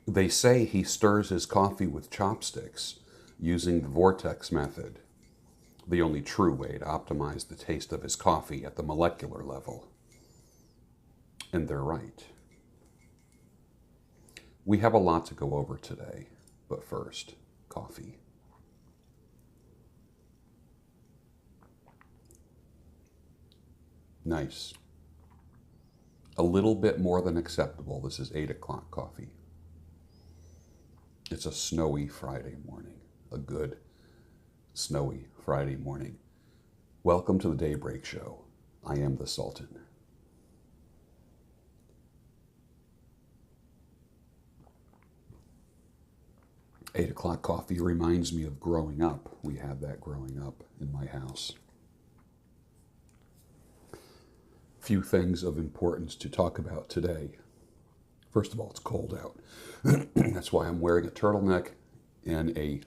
They say he stirs his coffee with chopsticks using the vortex method, the only true way to optimize the taste of his coffee at the molecular level. And they're right. We have a lot to go over today, but first, coffee. Nice. A little bit more than acceptable. This is 8 o'clock coffee. It's a snowy Friday morning. A good, snowy Friday morning. Welcome to the Daybreak Show. I am the Sultan. Eight o'clock coffee reminds me of growing up. We had that growing up in my house. Few things of importance to talk about today. First of all, it's cold out. That's why I'm wearing a turtleneck and a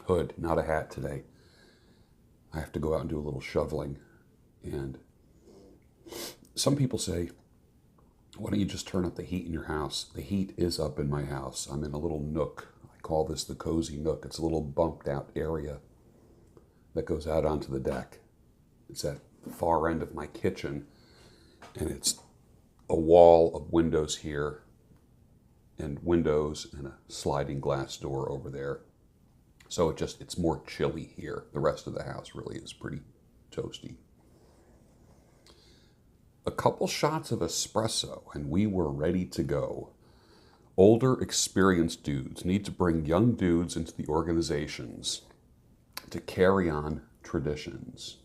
hood, not a hat today. I have to go out and do a little shoveling. And some people say, why don't you just turn up the heat in your house? The heat is up in my house. I'm in a little nook. I call this the cozy nook. It's a little bumped out area that goes out onto the deck. It's at the far end of my kitchen, and it's a wall of windows here and windows and a sliding glass door over there. So it's more chilly here. The rest of the house really is pretty toasty. A couple shots of espresso and we were ready to go. Older, experienced dudes need to bring young dudes into the organizations to carry on traditions.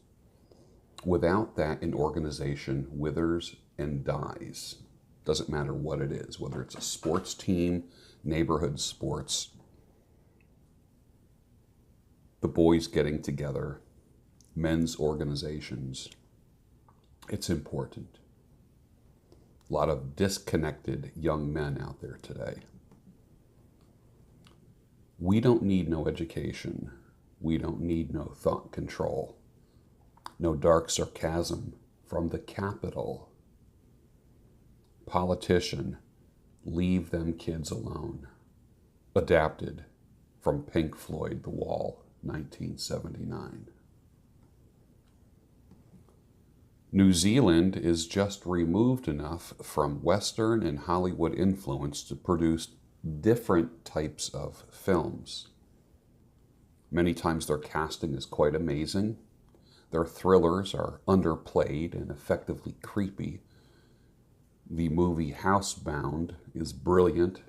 Without that, an organization withers and dies. Doesn't matter what it is, whether it's a sports team, neighborhood sports, the boys getting together, men's organizations. It's important. A lot of disconnected young men out there today. We don't need no education. We don't need no thought control. No dark sarcasm from the Capitol. Politician, leave them kids alone. Adapted from Pink Floyd, The Wall, 1979. New Zealand is just removed enough from Western and Hollywood influence to produce different types of films. Many times their casting is quite amazing. Their thrillers are underplayed and effectively creepy. The movie Housebound is brilliant.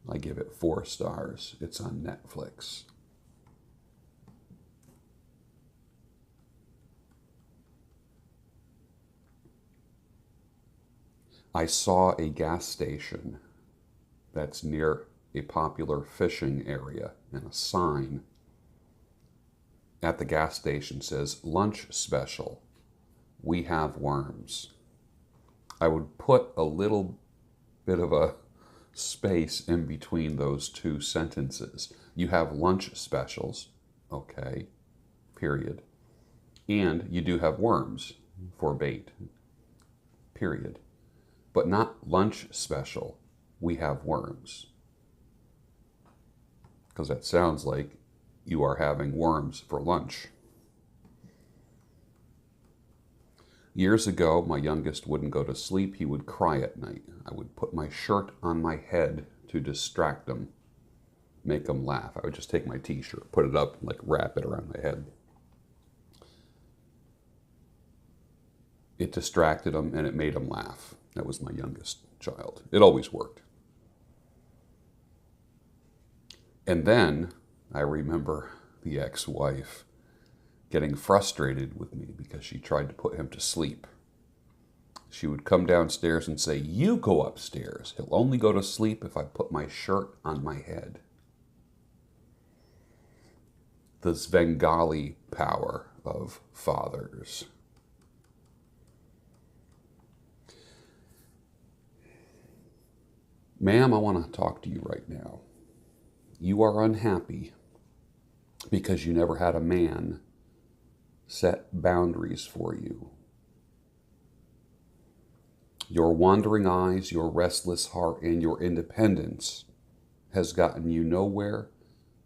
I give it 4 stars. It's on Netflix. I saw a gas station that's near a popular fishing area, and a sign at the gas station says, "Lunch special, we have worms." I would put a little bit of a space in between those two sentences. You have lunch specials, okay, period. And you do have worms for bait, period. But not lunch special, we have worms. Because that sounds like you are having worms for lunch. Years ago, my youngest wouldn't go to sleep. He would cry at night. I would put my shirt on my head to distract him, make him laugh. I would just take my t-shirt, put it up, and like wrap it around my head. It distracted him and it made him laugh. That was my youngest child. It always worked. And then I remember the ex-wife getting frustrated with me because she tried to put him to sleep. She would come downstairs and say, "You go upstairs. He'll only go to sleep if I put my shirt on my head." The Svengali power of fathers. Ma'am, I want to talk to you right now. You are unhappy because you never had a man set boundaries for you. Your wandering eyes, your restless heart, and your independence has gotten you nowhere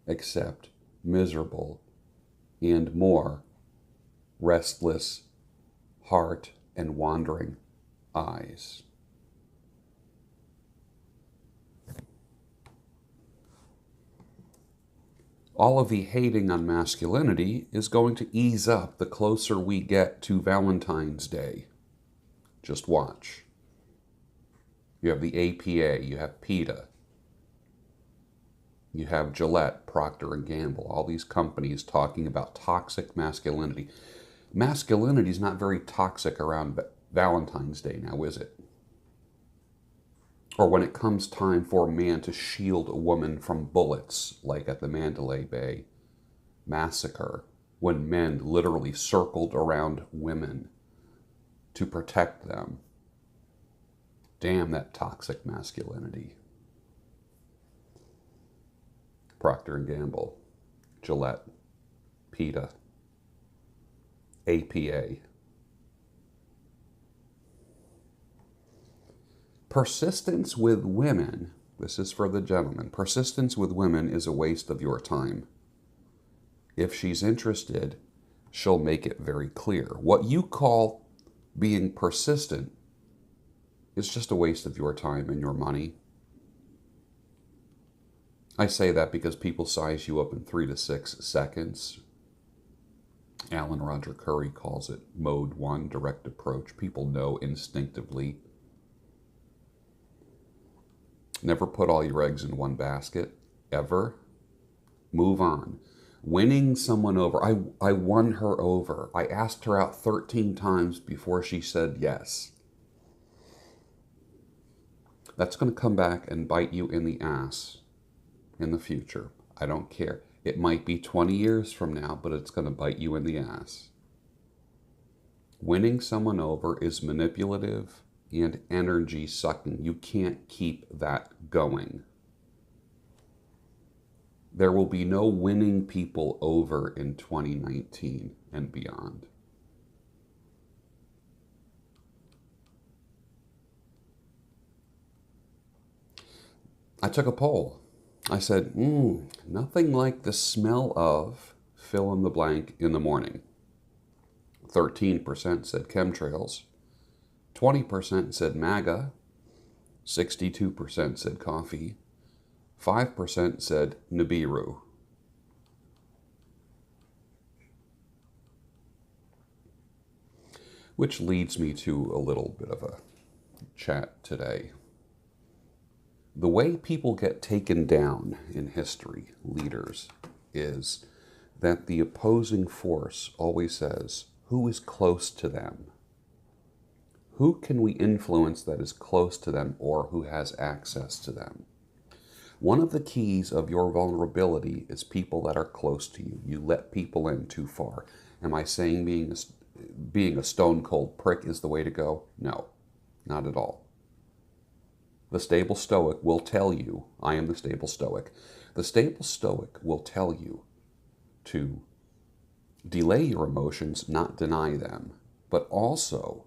except miserable and more restless heart and wandering eyes. All of the hating on masculinity is going to ease up the closer we get to Valentine's Day. Just watch. You have the APA, you have PETA, you have Gillette, Procter & Gamble, all these companies talking about toxic masculinity. Masculinity is not very toxic around Valentine's Day now, is it? Or when it comes time for a man to shield a woman from bullets, like at the Mandalay Bay massacre, when men literally circled around women to protect them. Damn that toxic masculinity. Procter & Gamble, Gillette, PETA, APA. Persistence with women, this is for the gentleman, persistence with women is a waste of your time. If she's interested, she'll make it very clear. What you call being persistent is just a waste of your time and your money. I say that because people size you up in 3 to 6 seconds. Alan Roger Curry calls it mode 1, direct approach. People know instinctively. Never put all your eggs in one basket, ever. Move on. Winning someone over. I won her over. I asked her out 13 times before she said yes. That's going to come back and bite you in the ass in the future. I don't care. It might be 20 years from now, but it's going to bite you in the ass. Winning someone over is manipulative and energy sucking. You can't keep that going. There will be no winning people over in 2019 and beyond. I took a poll. I said, nothing like the smell of fill in the blank in the morning. 13% said chemtrails. 20% said MAGA, 62% said coffee, 5% said Nibiru. Which leads me to a little bit of a chat today. The way people get taken down in history, leaders, is that the opposing force always says, who is close to them? Who can we influence that is close to them or who has access to them? One of the keys of your vulnerability is people that are close to you. You let people in too far. Am I saying being a stone cold prick is the way to go? No, not at all. The Stable Stoic will tell you, I am the Stable Stoic. The Stable Stoic will tell you to delay your emotions, not deny them, but also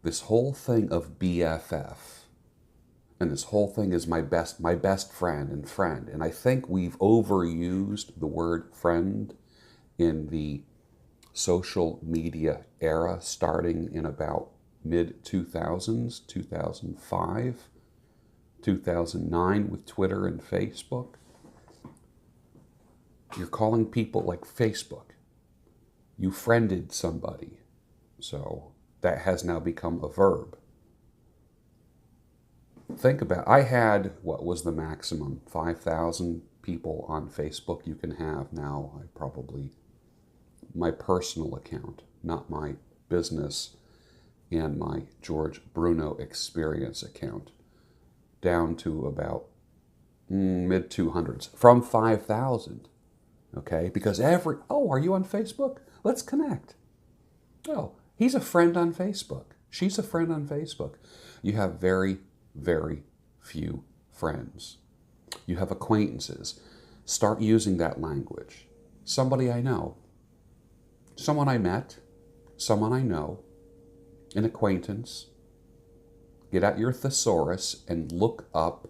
this whole thing of BFF, and this whole thing is my best friend, and I think we've overused the word friend in the social media era, starting in about mid-2000s, 2005, 2009 with Twitter and Facebook. You're calling people like Facebook. You friended somebody, so that has now become a verb. Think about, I had, what was the maximum? 5,000 people on Facebook you can have. Now I probably, my personal account, not my business and my George Bruno experience account, down to about mid-200s, from 5,000, okay? Because are you on Facebook? Let's connect. Oh, he's a friend on Facebook. She's a friend on Facebook. You have very, very few friends. You have acquaintances. Start using that language. Somebody I know, someone I met, someone I know, an acquaintance. Get out your thesaurus and look up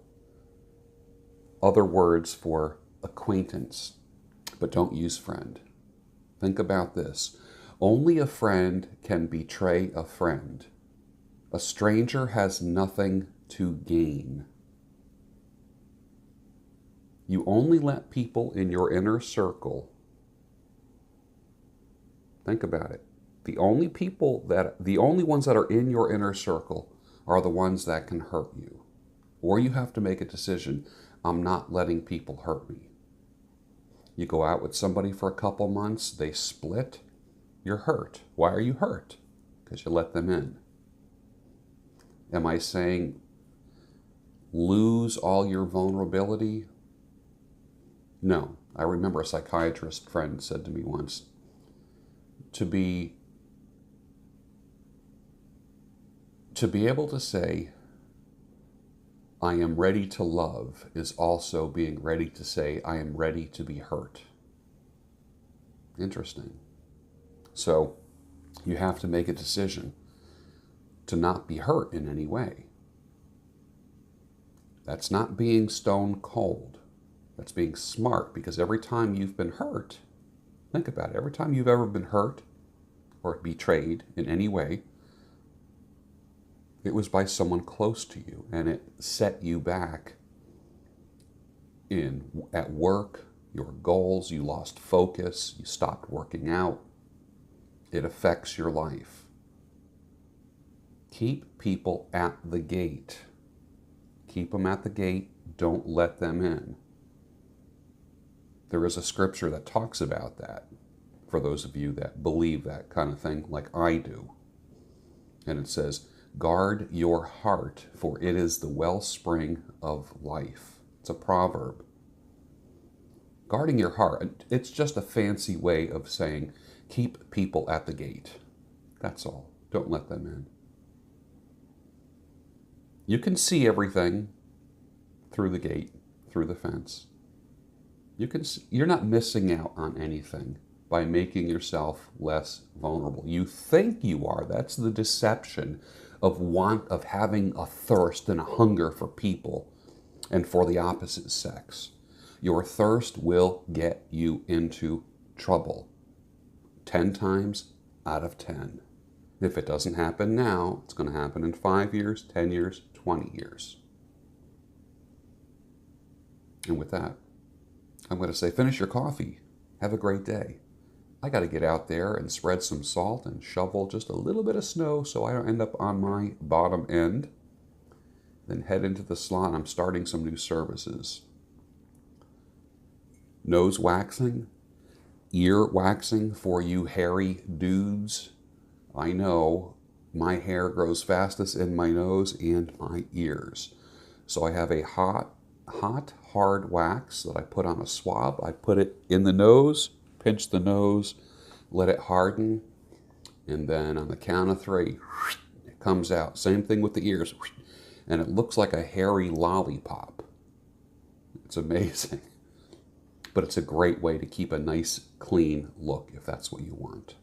other words for acquaintance, but don't use friend. Think about this. Only a friend can betray a friend. A stranger has nothing to gain. You only let people in your inner circle. Think about it. The only ones that are in your inner circle are the ones that can hurt you. Or you have to make a decision. I'm not letting people hurt me. You go out with somebody for a couple months, they split, you're hurt. Why are you hurt? Because you let them in. Am I saying lose all your vulnerability? No. I remember a psychiatrist friend said to me once, to be able to say, I am ready to love is also being ready to say, I am ready to be hurt. Interesting. So you have to make a decision to not be hurt in any way. That's not being stone cold. That's being smart, because every time you've been hurt, think about it, every time you've ever been hurt or betrayed in any way, it was by someone close to you, and it set you back at work, your goals, you lost focus, you stopped working out. It affects your life. Keep people at the gate. Keep them at the gate. Don't let them in. There is a scripture that talks about that, for those of you that believe that kind of thing like I do. And it says, guard your heart, for it is the wellspring of life. It's a proverb. Guarding your heart, it's just a fancy way of saying keep people at the gate. That's all. Don't let them in. You can see everything through the gate, through the fence. You're not missing out on anything by making yourself less vulnerable. You think you are. That's the deception of having a thirst and a hunger for people and for the opposite sex. Your thirst will get you into trouble 10 times out of 10. If it doesn't happen now, it's going to happen in 5 years, 10 years, 20 years. And with that, I'm going to say finish your coffee. Have a great day. I got to get out there and spread some salt and shovel just a little bit of snow so I don't end up on my bottom end. Then head into the salon. I'm starting some new services. Nose waxing, ear waxing for you hairy dudes. I know my hair grows fastest in my nose and my ears. So I have a hot, hard wax that I put on a swab. I put it in the nose, pinch the nose, let it harden, and then on the count of 3, it comes out. Same thing with the ears, and it looks like a hairy lollipop. It's amazing. But it's a great way to keep a nice, clean look if that's what you want.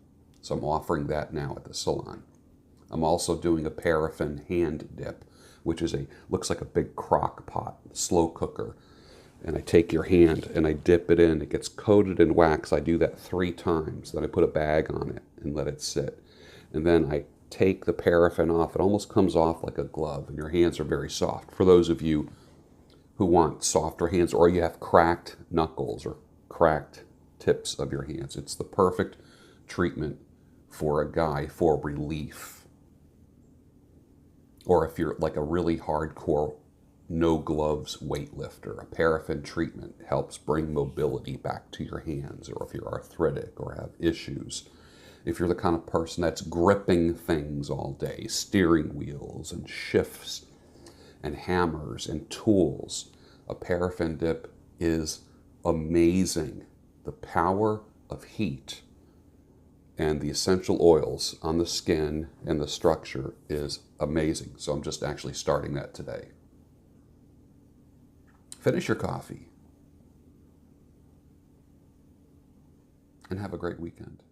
So I'm offering that now at the salon. I'm also doing a paraffin hand dip, which looks like a big crock pot, slow cooker. And I take your hand and I dip it in. It gets coated in wax. I do that 3 times. Then I put a bag on it and let it sit. And then I take the paraffin off. It almost comes off like a glove, and your hands are very soft. For those of you who want softer hands, or you have cracked knuckles or cracked tips of your hands, it's the perfect treatment for a guy for relief. Or if you're like a really hardcore no gloves weightlifter, a paraffin treatment helps bring mobility back to your hands. Or if you're arthritic or have issues, if you're the kind of person that's gripping things all day, steering wheels and shifts and hammers and tools, a paraffin dip is amazing. The power of heat and the essential oils on the skin and the structure is amazing. So I'm just actually starting that today. Finish your coffee and have a great weekend.